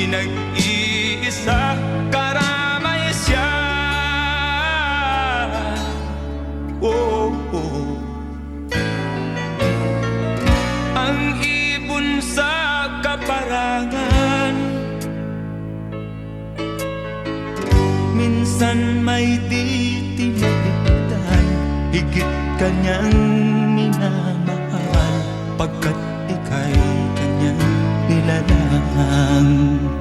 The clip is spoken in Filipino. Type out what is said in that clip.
pinag-iisa, karamay siya. Oh, oh. Ang ibon sa kaparangan, minsan may di tinagdan, higit kanyang minamahal, pagkat ika'y kanyang nilalang.